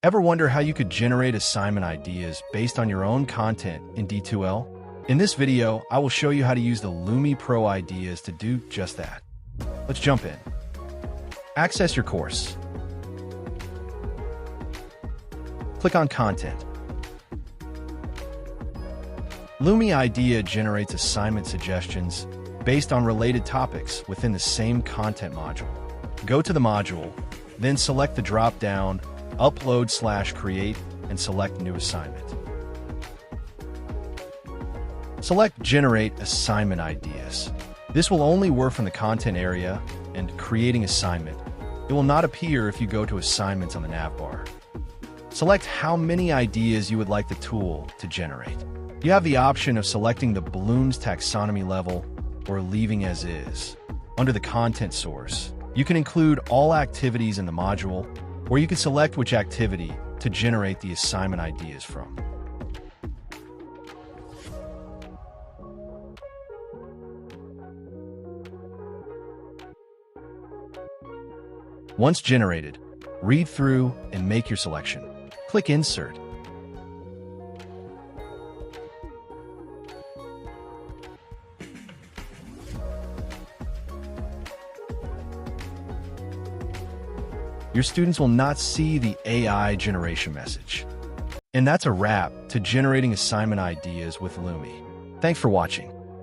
Ever wonder how you could generate assignment ideas based on your own content in D2L? In this video, I will show you how to use the Lumi Pro ideas to do just that. Let's jump in. Access your course. Click on Content. Lumi Idea generates assignment suggestions based on related topics within the same content module. Go to the module, then select the drop-down Upload/Create and select New Assignment. Select Generate Assignment Ideas. This will only work from the content area and creating assignment. It will not appear if you go to Assignments on the navbar. Select how many ideas you would like the tool to generate. You have the option of selecting the Bloom's taxonomy level or leaving as is. Under the content source, you can include all activities in the module, or you can select which activity to generate the assignment ideas from. Once generated, read through and make your selection. Click Insert. Your students will not see the AI generation message. And that's a wrap to generating assignment ideas with Lumi. Thanks for watching.